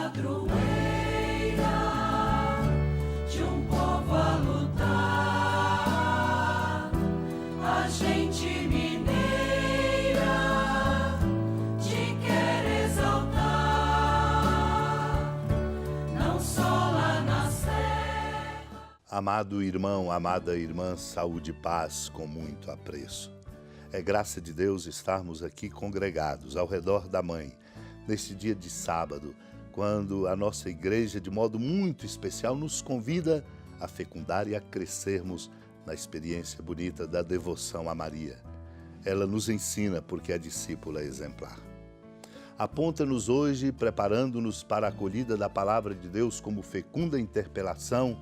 padroeira de um povo a lutar, a gente mineira te quer exaltar, não só lá na serra. Amado irmão, amada irmã, saúde e paz com muito apreço. É graça de Deus estarmos aqui congregados ao redor da Mãe, neste dia de sábado, quando a nossa igreja, de modo muito especial, nos convida a fecundar e a crescermos na experiência bonita da devoção a Maria. Ela nos ensina porque é discípula exemplar. Aponta-nos hoje, preparando-nos para a acolhida da Palavra de Deus como fecunda interpelação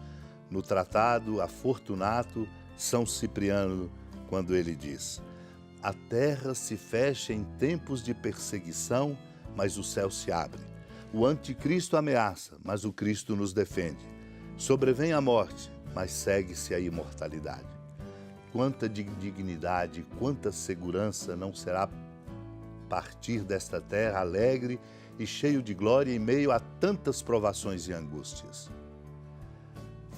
no tratado A Fortunato São Cipriano, quando ele diz: a terra se fecha em tempos de perseguição, mas o céu se abre. O anticristo ameaça, mas o Cristo nos defende. Sobrevém a morte, mas segue-se a imortalidade. Quanta dignidade, quanta segurança não será partir desta terra alegre e cheio de glória em meio a tantas provações e angústias.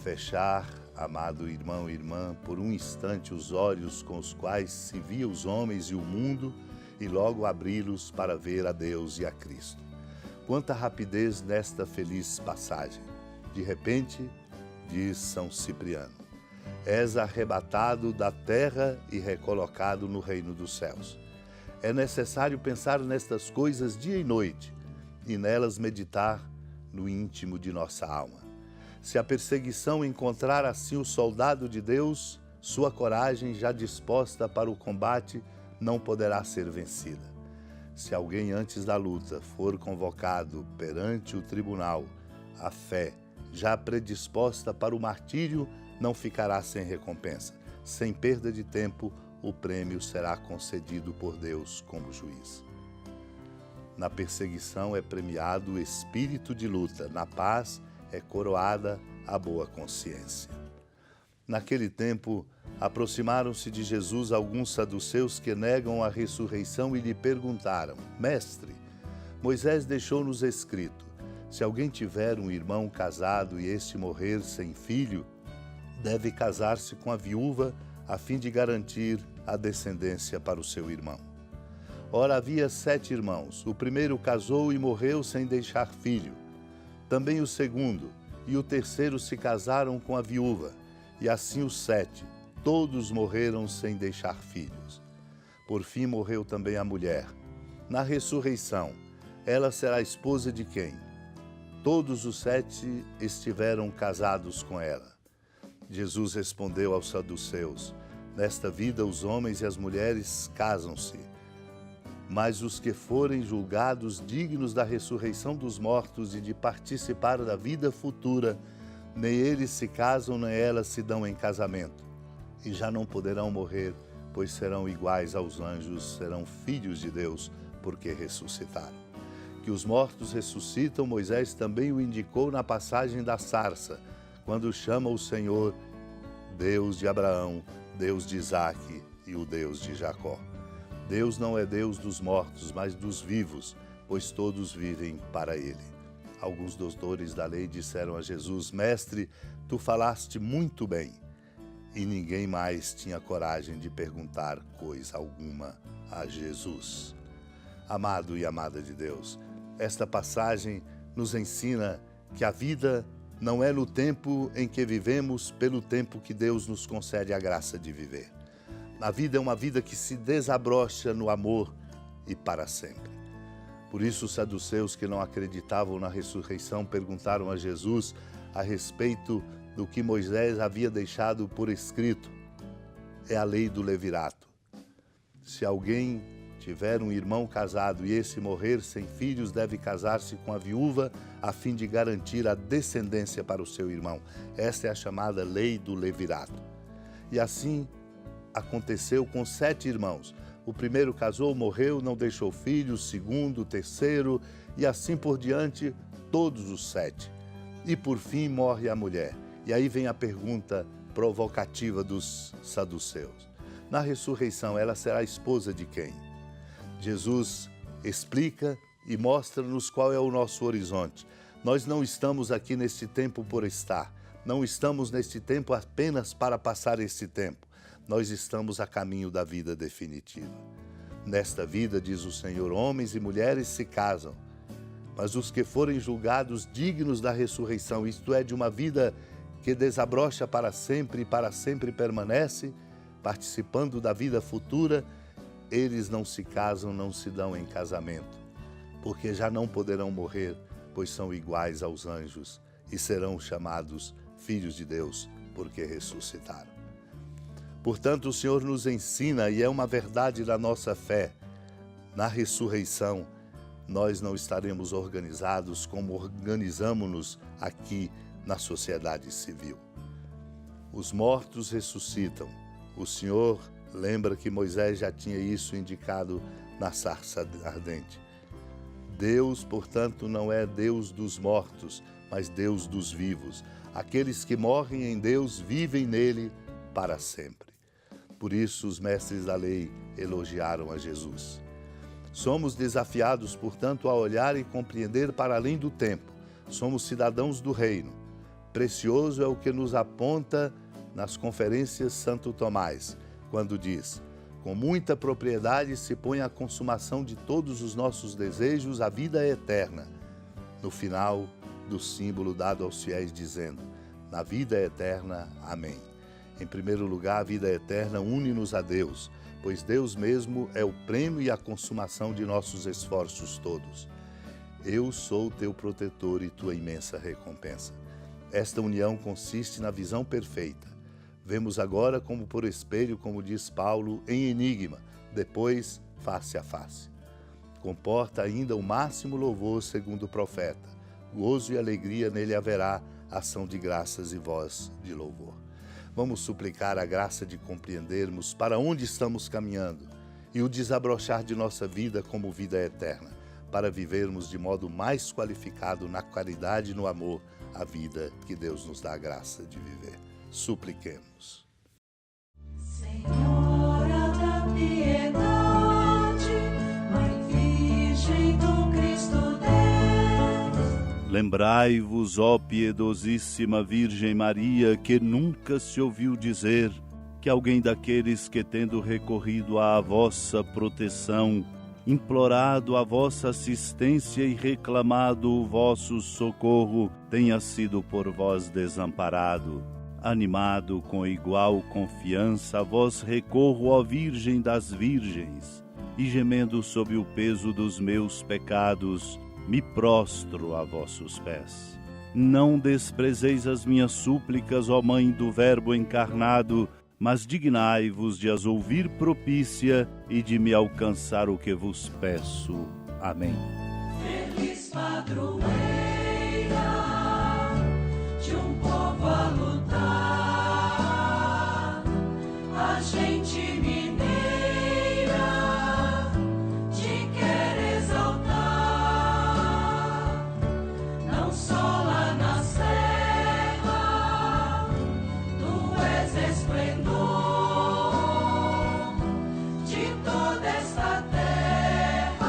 Fechar, amado irmão e irmã, por um instante os olhos com os quais se via os homens e o mundo e logo abri-los para ver a Deus e a Cristo. Quanta rapidez nesta feliz passagem! De repente, diz São Cipriano, és arrebatado da terra e recolocado no reino dos céus. É necessário pensar nestas coisas dia e noite e nelas meditar no íntimo de nossa alma. Se a perseguição encontrar assim o soldado de Deus, sua coragem já disposta para o combate não poderá ser vencida. Se alguém antes da luta for convocado perante o tribunal, a fé, já predisposta para o martírio, não ficará sem recompensa. Sem perda de tempo, o prêmio será concedido por Deus como juiz. Na perseguição é premiado o espírito de luta, na paz é coroada a boa consciência. Naquele tempo, aproximaram-se de Jesus alguns saduceus que negam a ressurreição e lhe perguntaram: Mestre, Moisés deixou-nos escrito, se alguém tiver um irmão casado e este morrer sem filho, deve casar-se com a viúva a fim de garantir a descendência para o seu irmão. Ora, havia 7 irmãos. O primeiro casou e morreu sem deixar filho. Também o segundo e o terceiro se casaram com a viúva, e assim os 7, todos morreram sem deixar filhos. Por fim morreu também a mulher. Na ressurreição, ela será esposa de quem? Todos os 7 estiveram casados com ela. Jesus respondeu aos saduceus: nesta vida os homens e as mulheres casam-se, mas os que forem julgados dignos da ressurreição dos mortos e de participar da vida futura, nem eles se casam, nem elas se dão em casamento. E já não poderão morrer, pois serão iguais aos anjos, serão filhos de Deus, porque ressuscitaram. Que os mortos ressuscitam, Moisés também o indicou na passagem da sarça, quando chama o Senhor Deus de Abraão, Deus de Isaque e o Deus de Jacó. Deus não é Deus dos mortos, mas dos vivos, pois todos vivem para Ele. Alguns doutores da lei disseram a Jesus: Mestre, tu falaste muito bem. E ninguém mais tinha coragem de perguntar coisa alguma a Jesus. Amado e amada de Deus, esta passagem nos ensina que a vida não é no tempo em que vivemos, pelo tempo que Deus nos concede a graça de viver. A vida é uma vida que se desabrocha no amor e para sempre. Por isso os saduceus que não acreditavam na ressurreição perguntaram a Jesus a respeito do que Moisés havia deixado por escrito. É a lei do levirato. Se alguém tiver um irmão casado e esse morrer sem filhos, deve casar-se com a viúva a fim de garantir a descendência para o seu irmão. Esta é a chamada lei do levirato. E assim aconteceu com 7 irmãos. O primeiro casou, morreu, não deixou filhos, o segundo, o terceiro, e assim por diante, todos os 7. E por fim morre a mulher. E aí vem a pergunta provocativa dos saduceus. Na ressurreição, ela será esposa de quem? Jesus explica e mostra-nos qual é o nosso horizonte. Nós não estamos aqui neste tempo por estar. Não estamos neste tempo apenas para passar este tempo. Nós estamos a caminho da vida definitiva. Nesta vida, diz o Senhor, homens e mulheres se casam, mas os que forem julgados dignos da ressurreição, isto é, de uma vida que desabrocha para sempre e para sempre permanece, participando da vida futura, eles não se casam, não se dão em casamento, porque já não poderão morrer, pois são iguais aos anjos e serão chamados filhos de Deus, porque ressuscitaram. Portanto, o Senhor nos ensina, e é uma verdade da nossa fé, na ressurreição, nós não estaremos organizados como organizamos-nos aqui na sociedade civil. Os mortos ressuscitam. O Senhor lembra que Moisés já tinha isso indicado na sarça ardente. Deus, portanto, não é Deus dos mortos, mas Deus dos vivos. Aqueles que morrem em Deus vivem nele para sempre. Por isso os mestres da lei elogiaram a Jesus. Somos desafiados, portanto, a olhar e compreender para além do tempo. Somos cidadãos do reino. Precioso é o que nos aponta nas conferências Santo Tomás, quando diz: com muita propriedade se põe a consumação de todos os nossos desejos, a vida eterna. No final do símbolo dado aos fiéis, dizendo: na vida eterna, amém. Em primeiro lugar, a vida eterna une-nos a Deus, pois Deus mesmo é o prêmio e a consumação de nossos esforços todos. Eu sou teu protetor e tua imensa recompensa. Esta união consiste na visão perfeita. Vemos agora como por espelho, como diz Paulo, em enigma, depois face a face. Comporta ainda o máximo louvor segundo o profeta. Gozo e alegria nele haverá, ação de graças e voz de louvor. Vamos suplicar a graça de compreendermos para onde estamos caminhando e o desabrochar de nossa vida como vida eterna, para vivermos de modo mais qualificado na caridade e no amor a vida que Deus nos dá a graça de viver. Supliquemos. Senhora da piedade, Mãe Virgem do Cristo Deus. Lembrai-vos, ó piedosíssima Virgem Maria, que nunca se ouviu dizer que alguém daqueles que, tendo recorrido à vossa proteção, implorado a vossa assistência e reclamado o vosso socorro, tenha sido por vós desamparado. Animado com igual confiança, a vós recorro, ó Virgem das Virgens, e gemendo sob o peso dos meus pecados, me prostro a vossos pés. Não desprezeis as minhas súplicas, ó Mãe do Verbo encarnado, mas dignai-vos de as ouvir propícia e de me alcançar o que vos peço. Amém. Feliz padroeira de um povo a lutar, a gente mineira te quer exaltar, não só lá na serra, tu és esplendor de toda esta terra,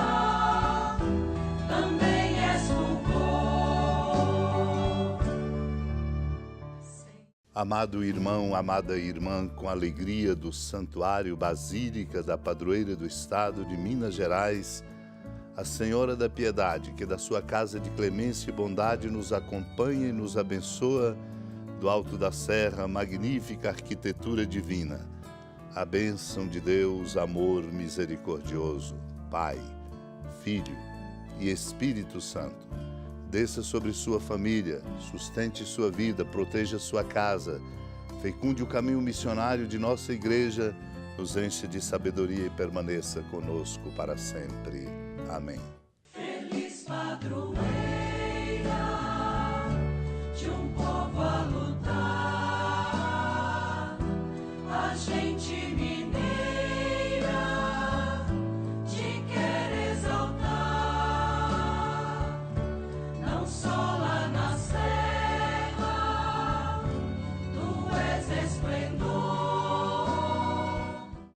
também és fulgor. Amado irmão, amada irmã, com a alegria do Santuário Basílica da Padroeira do Estado de Minas Gerais, a Senhora da Piedade, que da sua casa de clemência e bondade nos acompanha e nos abençoa, do alto da serra, magnífica arquitetura divina, a bênção de Deus, amor misericordioso, Pai, Filho e Espírito Santo, desça sobre sua família, sustente sua vida, proteja sua casa, fecunde o caminho missionário de nossa igreja, nos enche de sabedoria e permaneça conosco para sempre. Amém. Feliz padroeira de um povo a lutar.